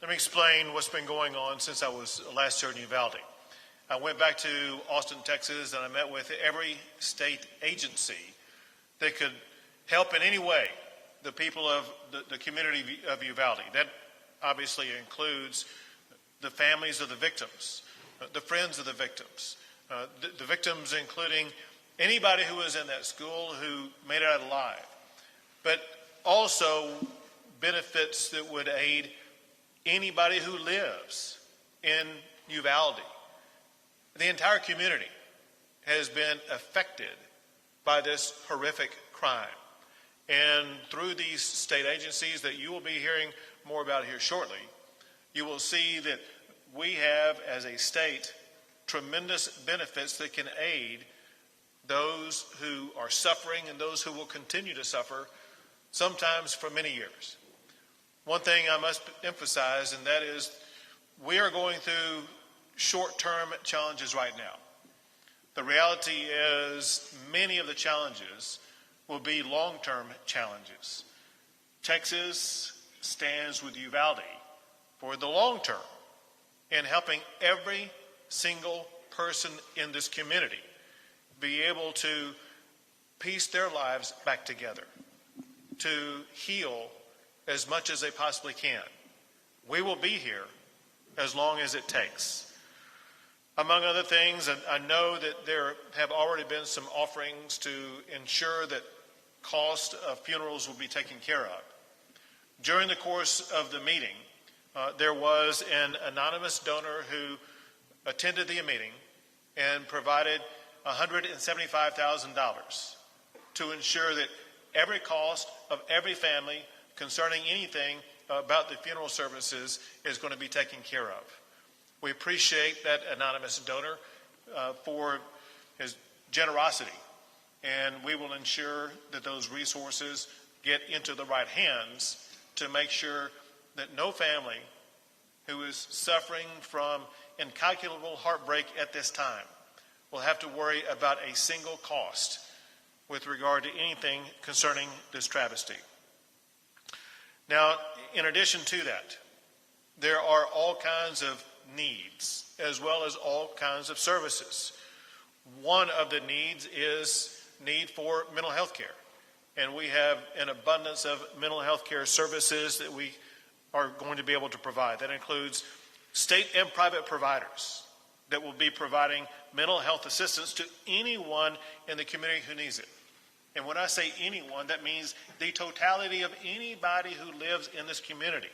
Let me explain what's been going on since I was last here in Uvalde. I went back to Austin, Texas, and I met with every state agency that could help in any way the people of the community of Uvalde. That obviously includes the families of the victims, the friends of the victims, the victims including anybody who was in that school who made it out alive, but also benefits that would aid anybody who lives in Uvalde. The entire community has been affected by this horrific crime. And through these state agencies that you will be hearing more about here shortly, you will see that we have, as a state, tremendous benefits that can aid those who are suffering and those who will continue to suffer, sometimes for many years. One thing I must emphasize, and that is we are going through short-term challenges right now. The reality is many of the challenges will be long-term challenges. Texas stands with Uvalde for the long term in helping every single person in this community be able to piece their lives back together, to heal as much as they possibly can. We will be here as long as it takes. Among other things, I know that there have already been some offerings to ensure that cost of funerals will be taken care of. During the course of the meeting, there was an anonymous donor who attended the meeting and provided $175,000 to ensure that every cost of every family concerning anything about the funeral services is going to be taken care of. We appreciate that anonymous donor for his generosity, and we will ensure that those resources get into the right hands to make sure that no family who is suffering from incalculable heartbreak at this time will have to worry about a single cost with regard to anything concerning this travesty. Now, in addition to that, there are all kinds of needs as well as all kinds of services. One of the needs is need for mental health care. And we have an abundance of mental health care services that we are going to be able to provide. That includes state and private providers that will be providing mental health assistance to anyone in the community who needs it. And when I say anyone, that means the totality of anybody who lives in this community.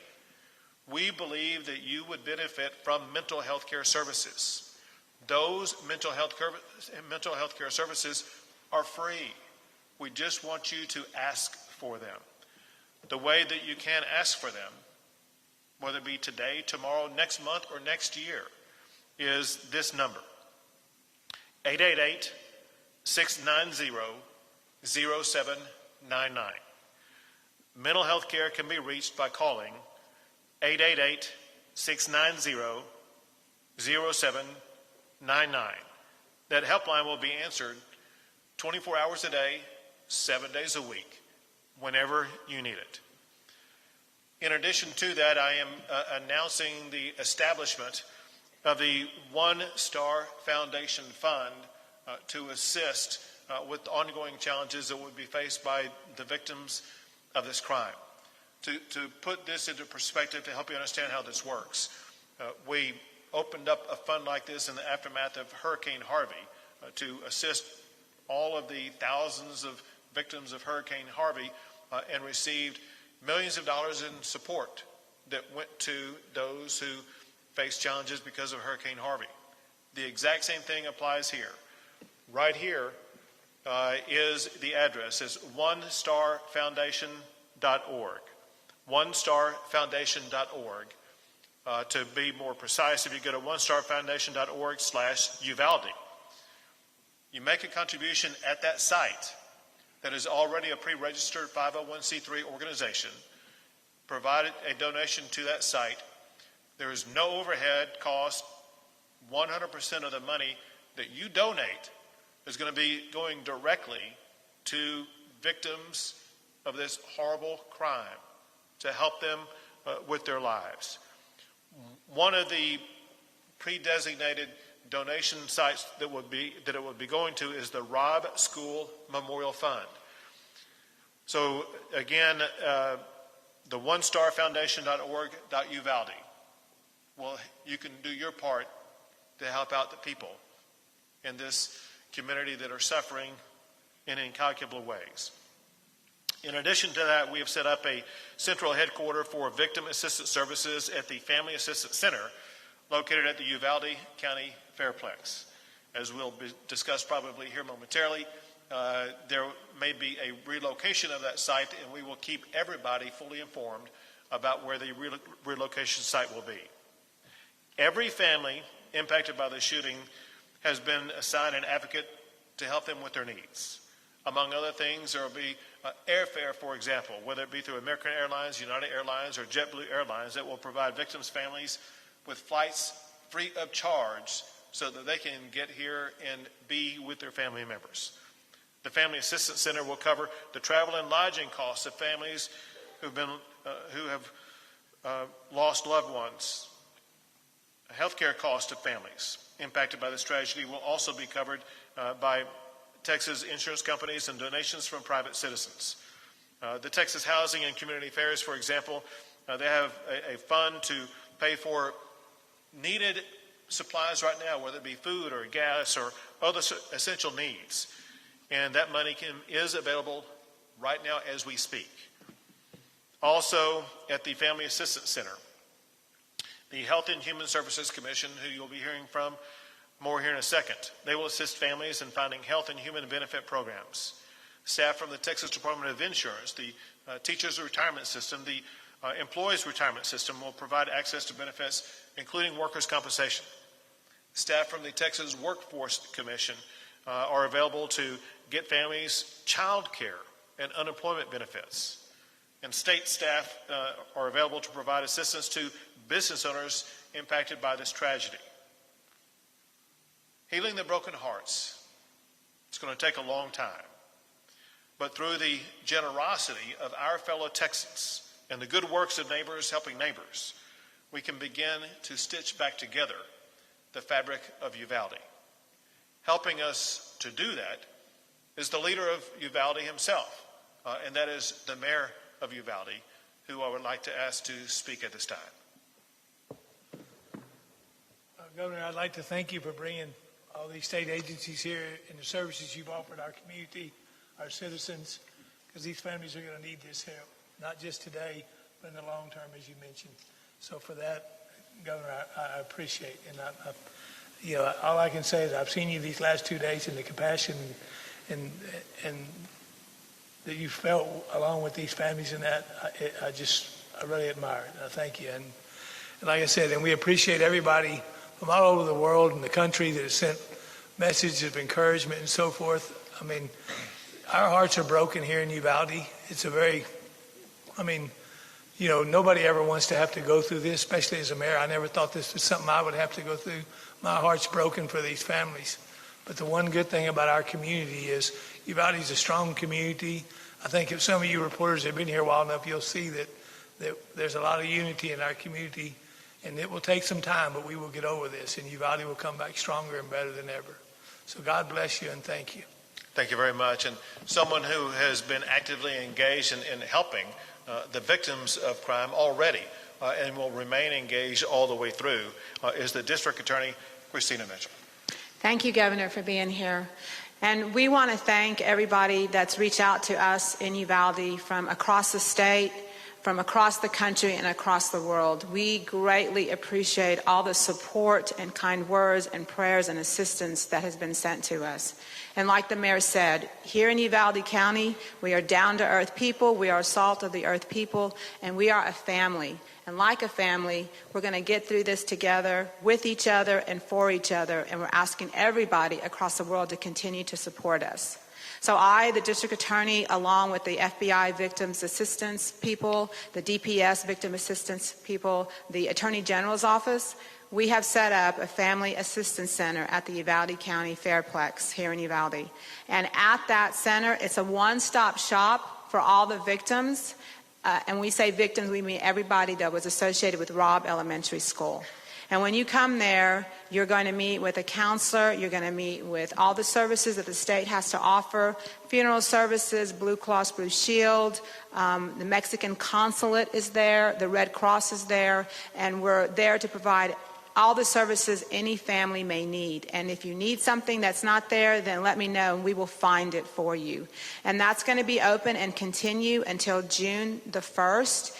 We believe that you would benefit from mental health care services. Those mental health care services are free. We just want you to ask for them. The way that you can ask for them, whether it be today, tomorrow, next month, or next year, is this number: 888-690-0799. Mental health care can be reached by calling 888-690-0799. That helpline will be answered 24 hours a day, 7 days a week, whenever you need it. In addition to that, I am announcing the establishment of the One Star Foundation Fund to assist with ongoing challenges that would be faced by the victims of this crime. To put this into perspective, to help you understand how this works, we opened up a fund like this in the aftermath of Hurricane Harvey to assist all of the thousands of victims of Hurricane Harvey and received millions of dollars in support that went to those who faced challenges because of Hurricane Harvey. The exact same thing applies here. Right here is the address. It's onestarfoundation.org. onestarfoundation.org. To be more precise, if you go to onestarfoundation.org/Uvalde, you make a contribution at that site that is already a pre-registered 501c3 organization, provide a donation to that site. There is no overhead cost. 100% of the money that you donate is going to be going directly to victims of this horrible crime to help them with their lives. One of the pre-designated donation sites that it would be going to is the Robb School Memorial Fund. So again, the onestarfoundation.org.uvalde. Well, you can do your part to help out the people in this community that are suffering in incalculable ways. In addition to that, we have set up a central headquarters for victim assistance services at the Family Assistance Center located at the Uvalde County Fairplex. As we'll discuss probably here momentarily, there may be a relocation of that site, and we will keep everybody fully informed about where the relocation site will be. Every family impacted by the shooting has been assigned an advocate to help them with their needs. Among other things, there will be airfare, for example, whether it be through American Airlines, United Airlines, or JetBlue Airlines, that will provide victims' families with flights free of charge so that they can get here and be with their family members. The Family Assistance Center will cover the travel and lodging costs of families who have lost loved ones. Healthcare costs of families impacted by this tragedy will also be covered by Texas insurance companies and donations from private citizens. The Texas Housing and Community Affairs, for example, they have a fund to pay for needed supplies right now, whether it be food or gas or other essential needs. And that money is available right now as we speak. Also, at the Family Assistance Center, the Health and Human Services Commission, who you'll be hearing from more here in a second, they will assist families in finding health and human benefit programs. Staff from the Texas Department of Insurance, the Teachers Retirement System, the Employees Retirement System will provide access to benefits, including workers' compensation. Staff from the Texas Workforce Commission are available to get families child care and unemployment benefits. And state staff are available to provide assistance to business owners impacted by this tragedy. Healing the broken hearts, it's going to take a long time. But through the generosity of our fellow Texans and the good works of neighbors helping neighbors, we can begin to stitch back together the fabric of Uvalde. Helping us to do that is the leader of Uvalde himself, and that is the mayor of Uvalde, who I would like to ask to speak at this time. Governor, I'd like to thank you for bringing all these state agencies here and the services you've offered our community, our citizens, because these families are going to need this help, not just today, but in the long term, as you mentioned. So for that, Governor, I appreciate it. And all I can say is I've seen you these last 2 days, and the compassion and that you felt along with these families, and that I really admire it. I thank you. And like I said, and we appreciate everybody from all over the world and the country that has sent messages of encouragement and so forth. I mean, our hearts are broken here in Uvalde. It's nobody ever wants to have to go through this, especially as a mayor. I never thought this was something I would have to go through. My heart's broken for these families. But the one good thing about our community is Uvalde is a strong community. I think if some of you reporters have been here a while enough, you'll see that there's a lot of unity in our community. And it will take some time, but we will get over this, and Uvalde will come back stronger and better than ever. So God bless you, and thank you. Thank you very much. And someone who has been actively engaged in helping the victims of crime already and will remain engaged all the way through is the District Attorney, Christina Mitchell. Thank you, Governor, for being here. And we want to thank everybody that's reached out to us in Uvalde from across the state, from across the country, and across the world. We greatly appreciate all the support and kind words and prayers and assistance that has been sent to us. And like the mayor said, here in Uvalde County, we are down-to-earth people, we are salt of the earth people, and we are a family. And like a family, we're going to get through this together with each other and for each other, and we're asking everybody across the world to continue to support us. So I, the District Attorney, along with the FBI Victims Assistance people, the DPS Victim Assistance people, the Attorney General's Office, we have set up a Family Assistance Center at the Uvalde County Fairplex here in Uvalde. And at that center, it's a one-stop shop for all the victims And we say victims, we mean everybody that was associated with Robb Elementary School. And when you come there, you're going to meet with a counselor, you're going to meet with all the services that the state has to offer, funeral services, Blue Cross Blue Shield, the Mexican consulate is there, the Red Cross is there, and we're there to provide all the services any family may need. And if you need something that's not there, then let me know and we will find it for you. And that's going to be open and continue until June the 1st.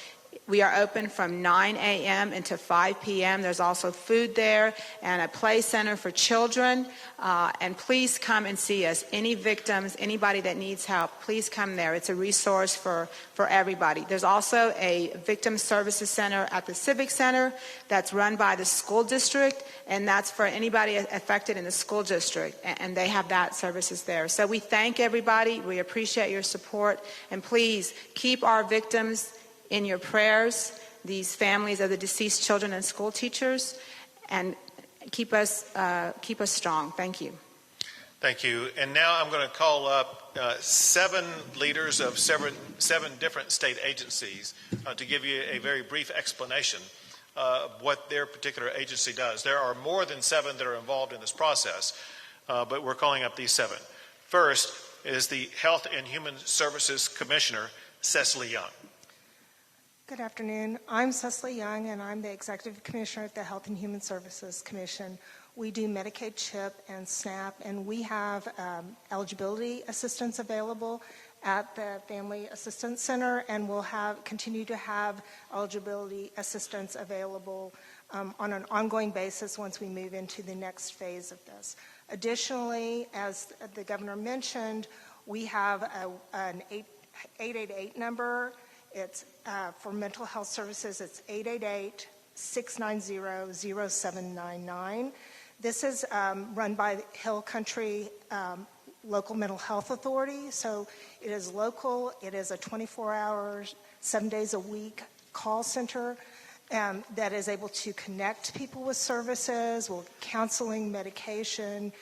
We are open from 9 a.m. until 5 p.m. There's also food there and a play center for children. And please come and see us. Any victims, anybody that needs help, please come there. It's a resource for everybody. There's also a victim services center at the Civic Center that's run by the school district, and that's for anybody affected in the school district. And they have that services there. So we thank everybody. We appreciate your support. And please keep our victims in your prayers, these families of the deceased children and school teachers, and keep us strong. Thank you. Thank you. And now I'm going to call up 7 leaders of seven different state agencies to give you a very brief explanation of what their particular agency does. There are more than 7 that are involved in this process, but we're calling up these 7. First is the Health and Human Services Commissioner, Cecily Young. Good afternoon. I'm Cecily Young, and I'm the Executive Commissioner at the Health and Human Services Commission. We do Medicaid, CHIP, and SNAP, and we have eligibility assistance available at the Family Assistance Center, and we'll continue to have eligibility assistance available on an ongoing basis once we move into the next phase of this. Additionally, as the Governor mentioned, we have an 888 number. It's for mental health services. It's 888-690-0799. This is run by Hill Country Local Mental Health Authority. So it is local. It is a 24-hour, 7 days a week call center that is able to connect people with services, with counseling, medication,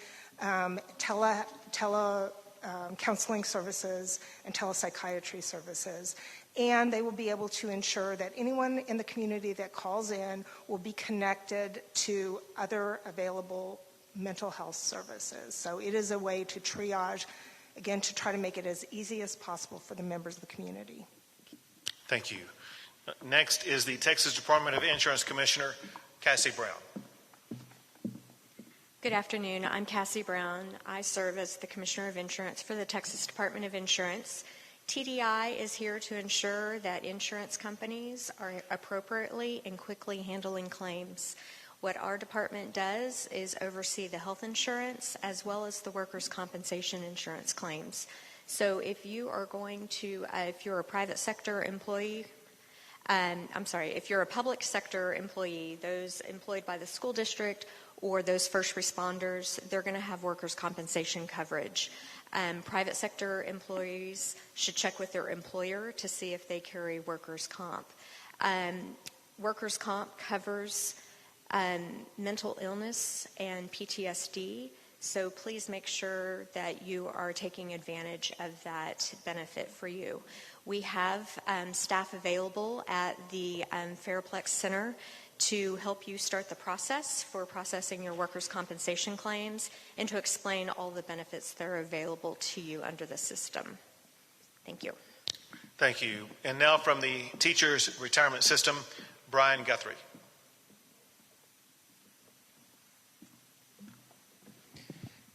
counseling services, and telepsychiatry services. And they will be able to ensure that anyone in the community that calls in will be connected to other available mental health services. So it is a way to triage, again, to try to make it as easy as possible for the members of the community. Thank you. Next is the Texas Department of Insurance Commissioner, Cassie Brown. Good afternoon. I'm Cassie Brown. I serve as the Commissioner of Insurance for the Texas Department of Insurance. TDI is here to ensure that insurance companies are appropriately and quickly handling claims. What our department does is oversee the health insurance as well as the workers' compensation insurance claims. So if you are going to, if you're a private sector employee, if you're a public sector employee, those employed by the school district or those first responders, they're going to have workers' compensation coverage. Private sector employees should check with their employer to see if they carry workers' comp. Workers' comp covers mental illness and PTSD, so please make sure that you are taking advantage of that benefit for you. We have staff available at the Fairplex Center to help you start the process for processing your workers' compensation claims and to explain all the benefits that are available to you under the system. Thank you. Thank you. And now from the Teachers Retirement System, Brian Guthrie.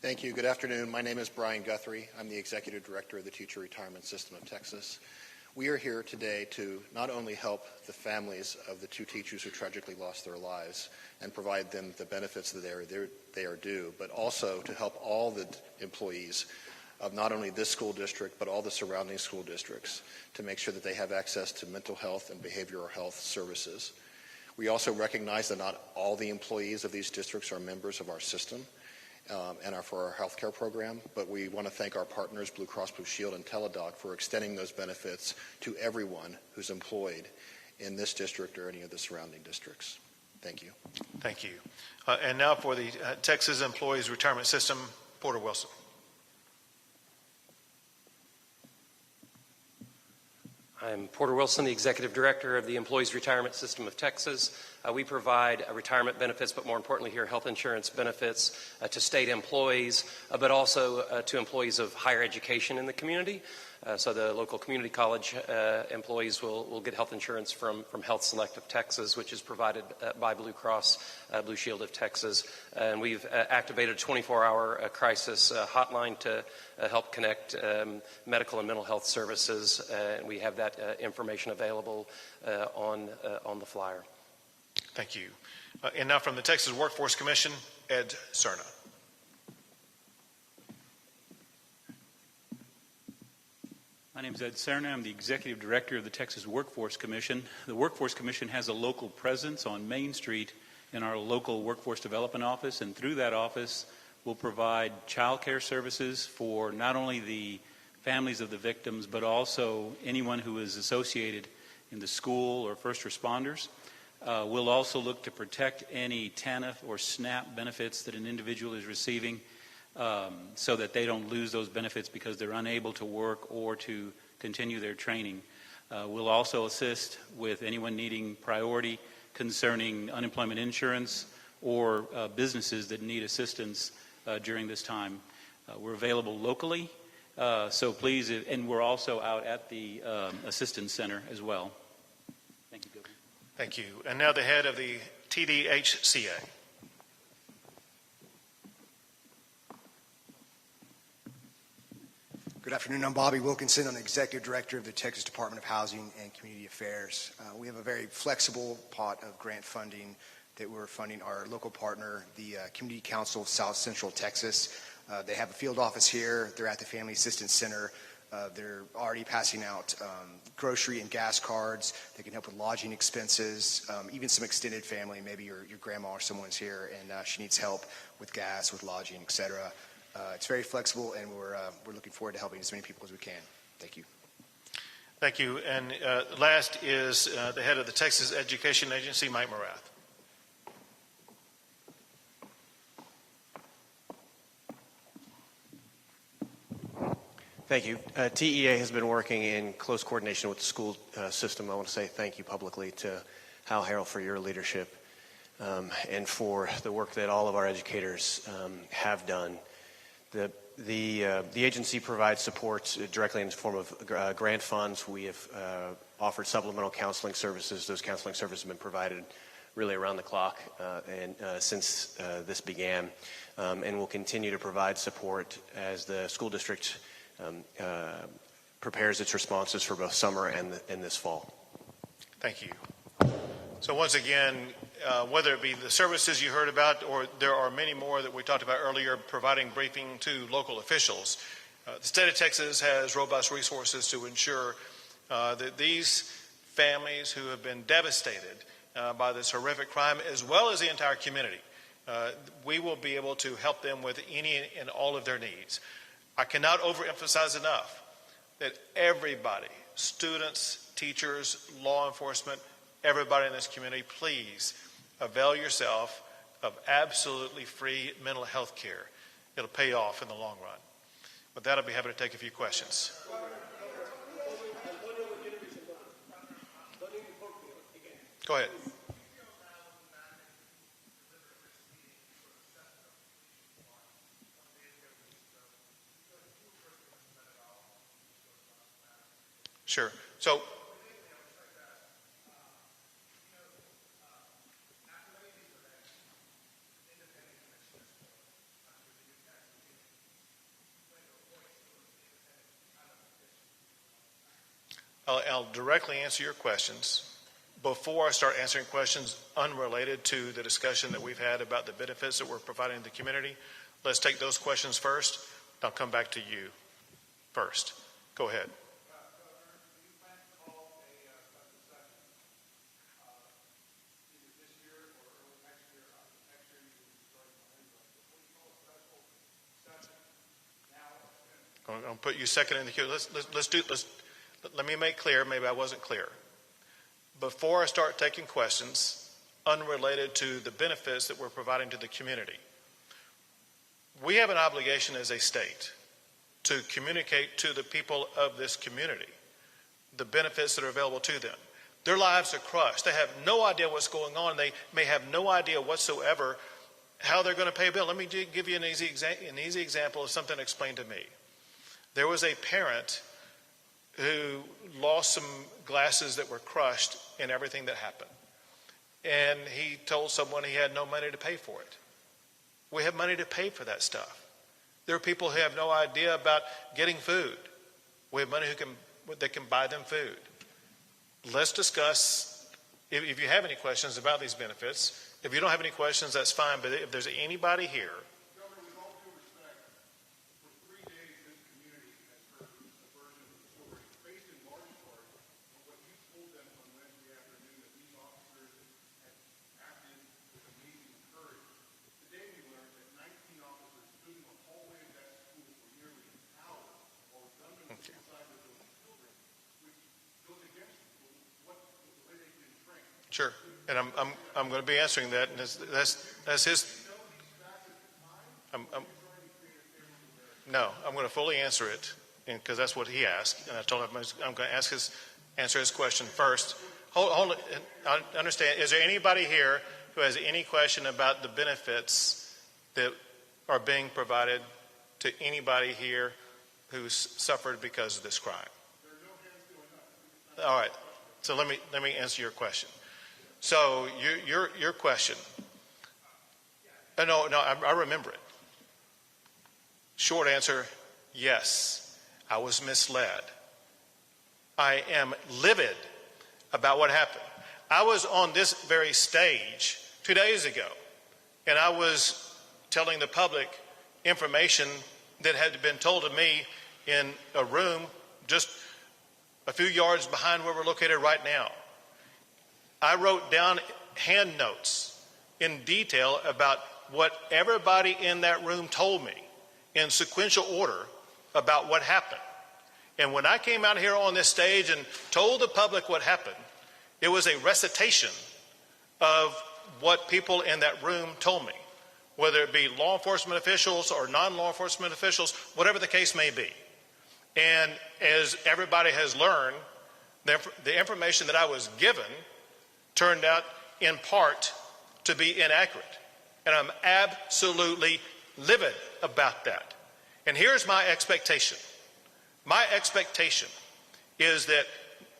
Thank you. Good afternoon. My name is Brian Guthrie. I'm the Executive Director of the Teacher Retirement System of Texas. We are here today to not only help the families of the 2 teachers who tragically lost their lives and provide them the benefits that they are due, but also to help all the employees of not only this school district, but all the surrounding school districts to make sure that they have access to mental health and behavioral health services. We also recognize that not all the employees of these districts are members of our system and are for our health care program, but we want to thank our partners, Blue Cross Blue Shield and Teladoc, for extending those benefits to everyone who's employed in this district or any of the surrounding districts. Thank you. Thank you. And now for the Texas Employees Retirement System, Porter Wilson. I'm Porter Wilson, the Executive Director of the Employees Retirement System of Texas. We provide retirement benefits, but more importantly here, health insurance benefits to state employees, but also to employees of higher education in the community. So the local community college employees will get health insurance from Health Select of Texas, which is provided by Blue Cross Blue Shield of Texas. And we've activated a 24-hour crisis hotline to help connect medical and mental health services. And we have that information available on the flyer. Thank you. And now from the Texas Workforce Commission, Ed Cerna. My name is Ed Cerna. I'm the Executive Director of the Texas Workforce Commission. The Workforce Commission has a local presence on Main Street in our local Workforce Development Office, and through that office we'll provide child care services for not only the families of the victims, but also anyone who is associated in the school or first responders. We'll also look to protect any TANF or SNAP benefits that an individual is receiving, so that they don't lose those benefits because they're unable to work or to continue their training. We'll also assist with anyone needing priority concerning unemployment insurance or businesses that need assistance during this time. We're available locally, so please, and we're also out at the Assistance Center as well. Thank you, Governor. Thank you. And now the head of the TDHCA. Good afternoon. I'm Bobby Wilkinson. I'm the Executive Director of the Texas Department of Housing and Community Affairs. We have a very flexible pot of grant funding that we're funding our local partner, the Community Council of South Central Texas. They have a field office here. They're at the Family Assistance Center. They're already passing out grocery and gas cards. They can help with lodging expenses, even some extended family. Maybe your grandma or someone's here and she needs help with gas, with lodging, etc. It's very flexible, and we're looking forward to helping as many people as we can. Thank you. Thank you. And last is the head of the Texas Education Agency, Mike Morath. Thank you. TEA has been working in close coordination with the school system. I want to say thank you publicly to Hal Harrell for your leadership and for the work that all of our educators have done. The agency provides support directly in the form of grant funds. We have offered supplemental counseling services. Those counseling services have been provided really around the clock and since this began, and will continue to provide support as the school district prepares its responses for both summer and this fall. Thank you. So once again, whether it be the services you heard about, or there are many more that we talked about earlier, providing briefing to local officials, the state of Texas has robust resources to ensure that these families who have been devastated by this horrific crime, as well as the entire community, we will be able to help them with any and all of their needs. I cannot overemphasize enough that everybody, students, teachers, law enforcement, everybody in this community, please avail yourself of absolutely free mental health care. It'll pay off in the long run. With that, I'll be happy to take a few questions. Go ahead. Sure. So, I'll directly answer your questions. Before I start answering questions unrelated to the discussion that we've had about the benefits that we're providing to the community, let's take those questions first. I'll come back to you first. Go ahead. I'll put you second in the queue. Let me make clear, maybe I wasn't clear. Before I start taking questions unrelated to the benefits that we're providing to the community, we have an obligation as a state to communicate to the people of this community the benefits that are available to them. Their lives are crushed. They have no idea what's going on. They may have no idea whatsoever how they're going to pay a bill. Let me give you an easy example of something explained to me. There was a parent who lost some glasses that were crushed in everything that happened. And he told someone he had no money to pay for it. We have money to pay for that stuff. There are people who have no idea about getting food. We have money that can buy them food. Let's discuss, if you have any questions about these benefits. If you don't have any questions, that's fine. But if there's anybody here. Governor, with all due respect, for 3 days this community has heard a version of the story based in large part on what you told them on Wednesday afternoon that these officers had acted with amazing courage. Today we learned that 19 officers stood in the hallway of that school for nearly an hour while gunmen suicide with those children, which goes against the way they've been trained. Sure. And I'm going to be answering that, and that's his. No, I'm going to fully answer it, because that's what he asked, and I told him I'm going to answer his question first. Hold it. I understand. Is there anybody here who has any question about the benefits that are being provided to anybody here who's suffered because of this crime? All right. So let me answer your question. So your question. No, I remember it. Short answer, yes. I was misled. I am livid about what happened. I was on this very stage 2 days ago, and I was telling the public information that had been told to me in a room just a few yards behind where we're located right now. I wrote down hand notes in detail about what everybody in that room told me in sequential order about what happened. And when I came out here on this stage and told the public what happened, it was a recitation of what people in that room told me, whether it be law enforcement officials or non-law enforcement officials, whatever the case may be. And as everybody has learned, the information that I was given turned out in part to be inaccurate. And I'm absolutely livid about that. And here's my expectation. My expectation is that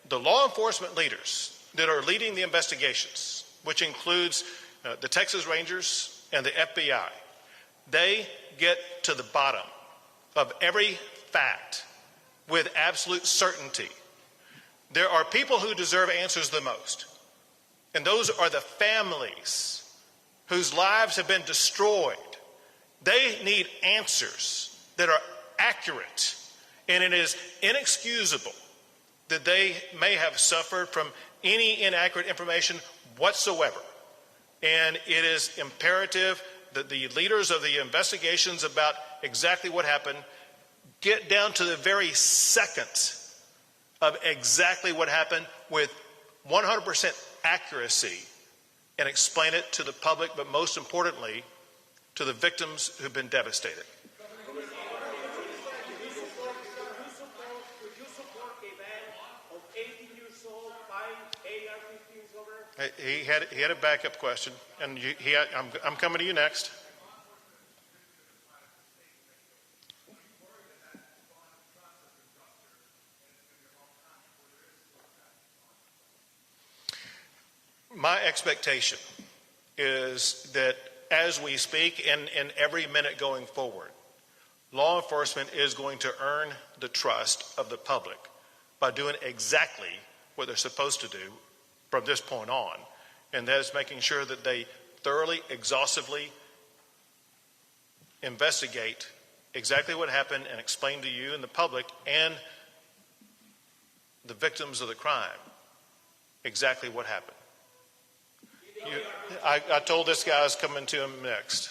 the law enforcement leaders that are leading the investigations, which includes the Texas Rangers and the FBI, they get to the bottom of every fact with absolute certainty. There are people who deserve answers the most. And those are the families whose lives have been destroyed. They need answers that are accurate. And it is inexcusable that they may have suffered from any inaccurate information whatsoever. And it is imperative that the leaders of the investigations about exactly what happened get down to the very second of exactly what happened with 100% accuracy and explain it to the public, but most importantly, to the victims who've been devastated. Would you support a man of 18 years old buying AR-15s over? He had a backup question, and I'm coming to you next. My expectation is that as we speak and every minute going forward, law enforcement is going to earn the trust of the public by doing exactly what they're supposed to do from this point on, and that is making sure that they thoroughly, exhaustively investigate exactly what happened and explain to you and the public and the victims of the crime exactly what happened. I told this guy I was coming to him next.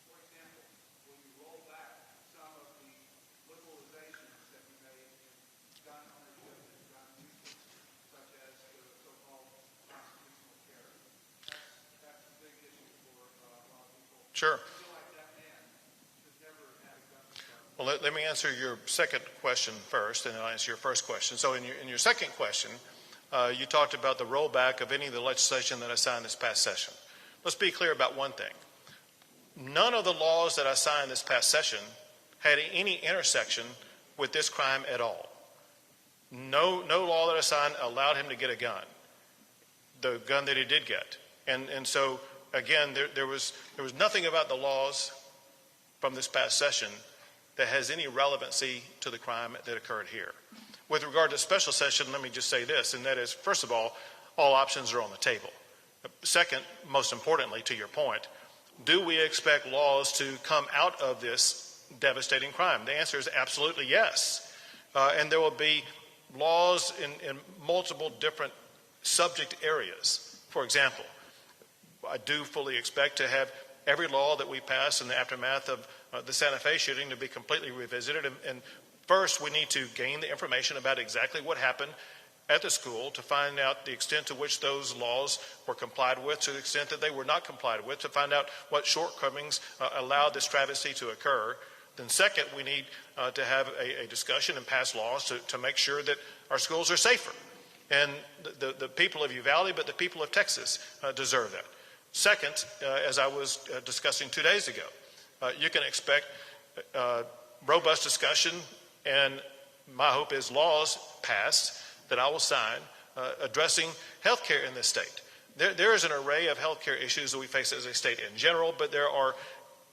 For example, will you roll back some of the Sure. I feel like that man has never had a gun control. Well, let me answer your second question first, and then I'll answer your first question. So in your second question, you talked about the rollback of any of the legislation that I signed this past session. Let's be clear about one thing. None of the laws that I signed this past session had any intersection with this crime at all. No law that I signed allowed him to get a gun, the gun that he did get. And so, again, there was nothing about the laws from this past session that has any relevancy to the crime that occurred here. With regard to special session, let me just say this, and that is, first of all options are on the table. Second, most importantly, to your point, do we expect laws to come out of this devastating crime? The answer is absolutely yes. And there will be laws in multiple different subject areas. For example, I do fully expect to have every law that we pass in the aftermath of the Santa Fe shooting to be completely revisited. And first, we need to gain the information about exactly what happened at the school to find out the extent to which those laws were complied with, to the extent that they were not complied with, to find out what shortcomings allowed this travesty to occur. Then second, we need to have a discussion and pass laws to make sure that our schools are safer. And the people of Uvalde, but the people of Texas deserve that. Second, as I was discussing 2 days ago, you can expect robust discussion, and my hope is laws passed that I will sign addressing health care in this state. There is an array of health care issues that we face as a state in general, but there are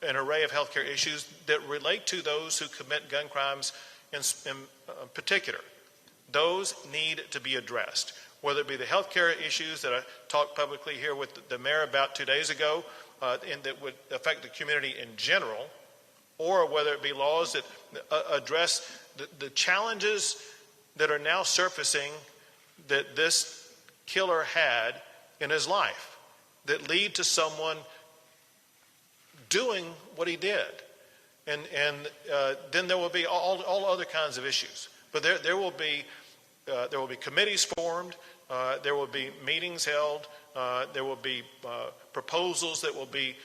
an array of health care issues that relate to those who commit gun crimes in particular. Those need to be addressed, whether it be the health care issues that I talked publicly here with the mayor about 2 days ago, and that would affect the community in general, or whether it be laws that address the challenges that are now surfacing that this killer had in his life that lead to someone doing what he did. And then there will be all other kinds of issues. But there will be committees formed. There will be meetings held. There will be proposals that will be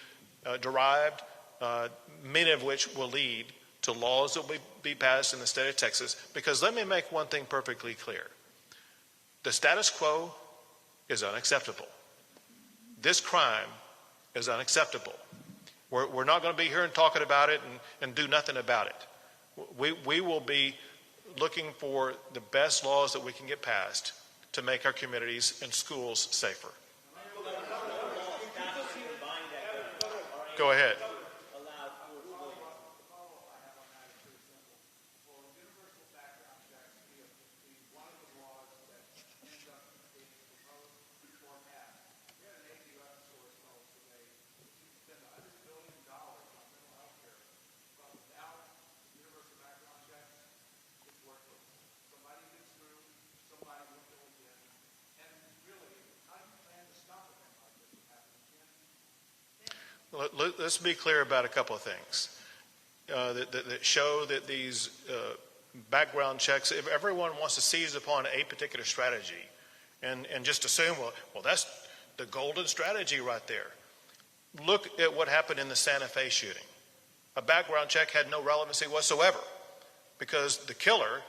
derived, many of which will lead to laws that will be passed in the state of Texas. Because let me make one thing perfectly clear. The status quo is unacceptable. This crime is unacceptable. We're not going to be here and talking about it and do nothing about it. We will be looking for the best laws that we can get passed to make our communities and schools safer. Go ahead. Let's be clear about a couple of things that show that these background checks, if everyone wants to seize upon a particular strategy and just assume, well, that's the golden strategy right there. Look at what happened in the Santa Fe shooting. A background check had no relevancy whatsoever because the killer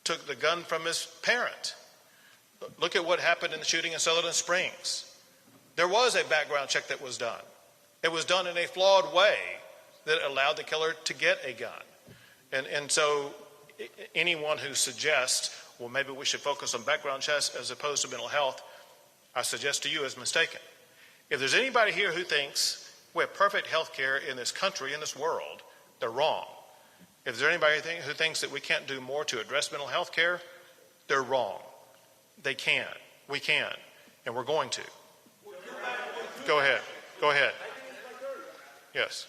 took the gun from his parent. Look at what happened in the shooting in Sutherland Springs. There was a background check that was done. It was done in a flawed way that allowed the killer to get a gun. And so anyone who suggests, well, maybe we should focus on background checks as opposed to mental health, I suggest to you is mistaken. If there's anybody here who thinks we have perfect health care in this country, in this world, they're wrong. If there's anybody who thinks that we can't do more to address mental health care, they're wrong. They can. We can. And we're going to. Go ahead. Go ahead. Yes.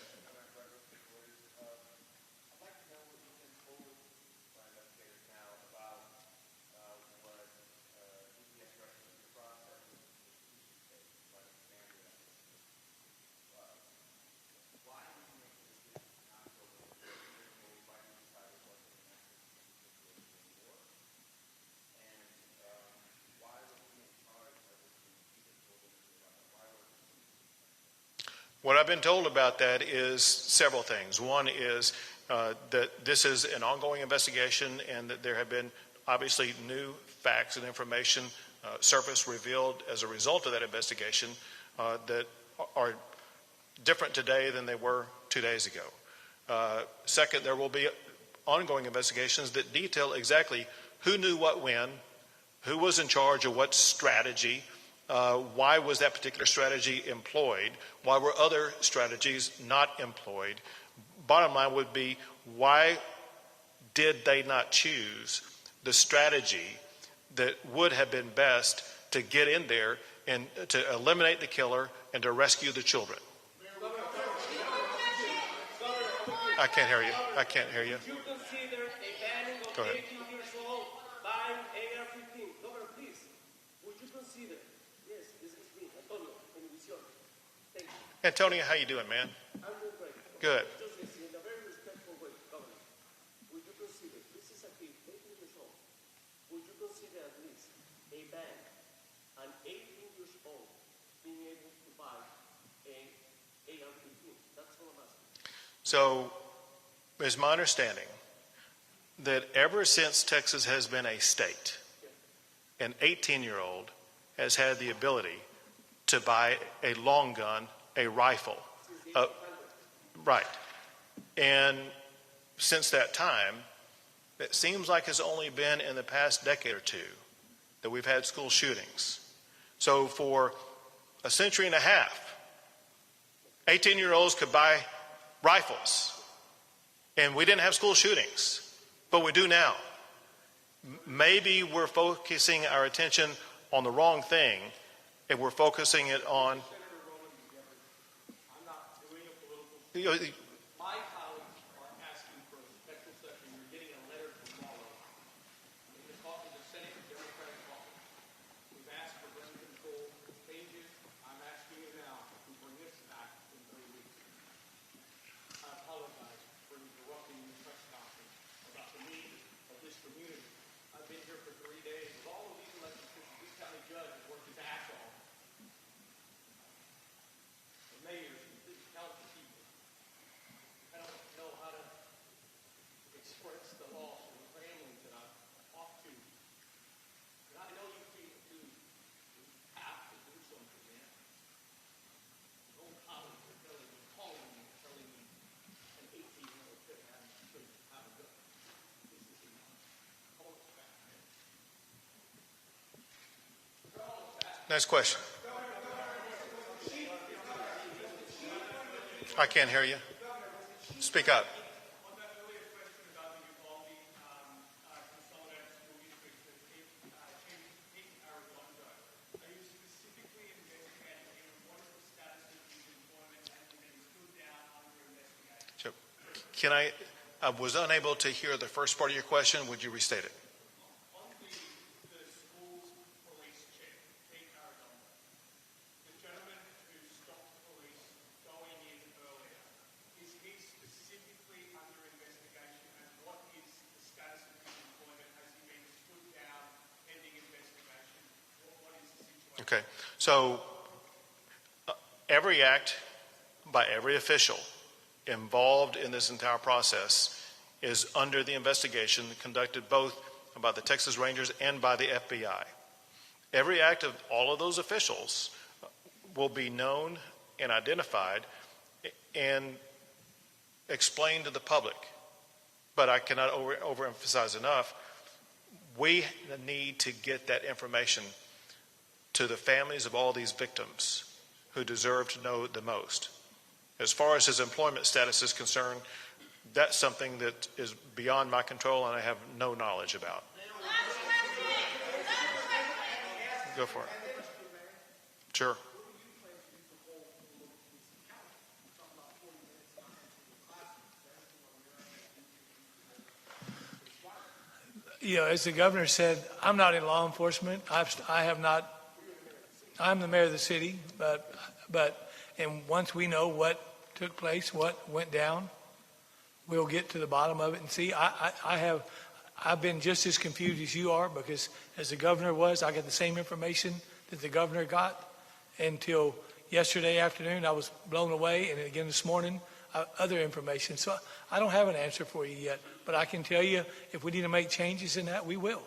What I've been told about that is several things. One is that this is an ongoing investigation and that there have been obviously new facts and information surfaced, revealed as a result of that investigation that are different today than they were 2 days ago. Second, there will be ongoing investigations that detail exactly who knew what when, who was in charge of what strategy, why was that particular strategy employed, why were other strategies not employed. Bottom line would be, why did they not choose the strategy that would have been best to get in there and to eliminate the killer and to rescue the children? I can't hear you. I can't hear you. You consider a banning of Go ahead. 18 years old buying AR-15. Governor, please, would you consider? Yes, this is me, Antonio, Univision. Thank you. Antonio, how you doing, man? I'm doing great. Good. Just listen, in a very respectful way, Governor, would you consider, this is a kid, 18 years old, would you consider at least a ban on 18 years old being able to buy an AR-15? That's all I'm asking. So, it's my understanding that ever since Texas has been a state, an 18-year-old has had the ability to buy a long gun, a rifle. Right. And since that time, it seems like it's only been in the past decade or two that we've had school shootings. So for a century and a half, 18-year-olds could buy rifles. And we didn't have school shootings, but we do now. Maybe we're focusing our attention on the wrong thing, and we're focusing it on. I'm not doing a political. My colleagues are asking for a special session. You're getting a letter tomorrow. In the caucus, the Senate Democratic caucus. We've asked for gun control pages. I'm asking you now to bring this back in 3 weeks. I apologize for interrupting the press conference about the needs of this community. I've been here for 3 days. With all of these elected officials, this county judge has worked his ass off. The mayors and city council people. I don't know how to express the loss of the families that I've talked to. And I know you feel too. You have to do something, man. Your own colleagues are telling me, calling me, telling me an 18-year-old kid shouldn't have a gun. This is enough. Call us back, man. Next question. I can't hear you. Speak up. On that earlier question about the Uvalde consolidated school district that changed our gun drug, are you specifically investigating what is the status of these employment and been stood down under investigation? Can I was unable to hear the first part of your question. Would you restate it? On the school's police take our gun drug, the gentleman who stopped the police going in earlier, is he specifically under investigation, and what is the status of his employment? Has he been stood down pending investigation? What is the situation? Okay. So every act by every official involved in this entire process is under the investigation conducted both by the Texas Rangers and by the FBI. Every act of all of those officials will be known and identified and explained to the public. But I cannot overemphasize enough, we need to get that information to the families of all these victims who deserve to know the most. As far as his employment status is concerned, that's something that is beyond my control and I have no knowledge about. Go for it. Sure. You know, as the governor said, I'm not in law enforcement. I have not. I'm the mayor of the city, and once we know what took place, what went down, we'll get to the bottom of it and see. I've been just as confused as you are, because as the governor was, I got the same information that the governor got until yesterday afternoon, I was blown away, and again this morning, other information. So I don't have an answer for you yet, but I can tell you if we need to make changes in that, we will.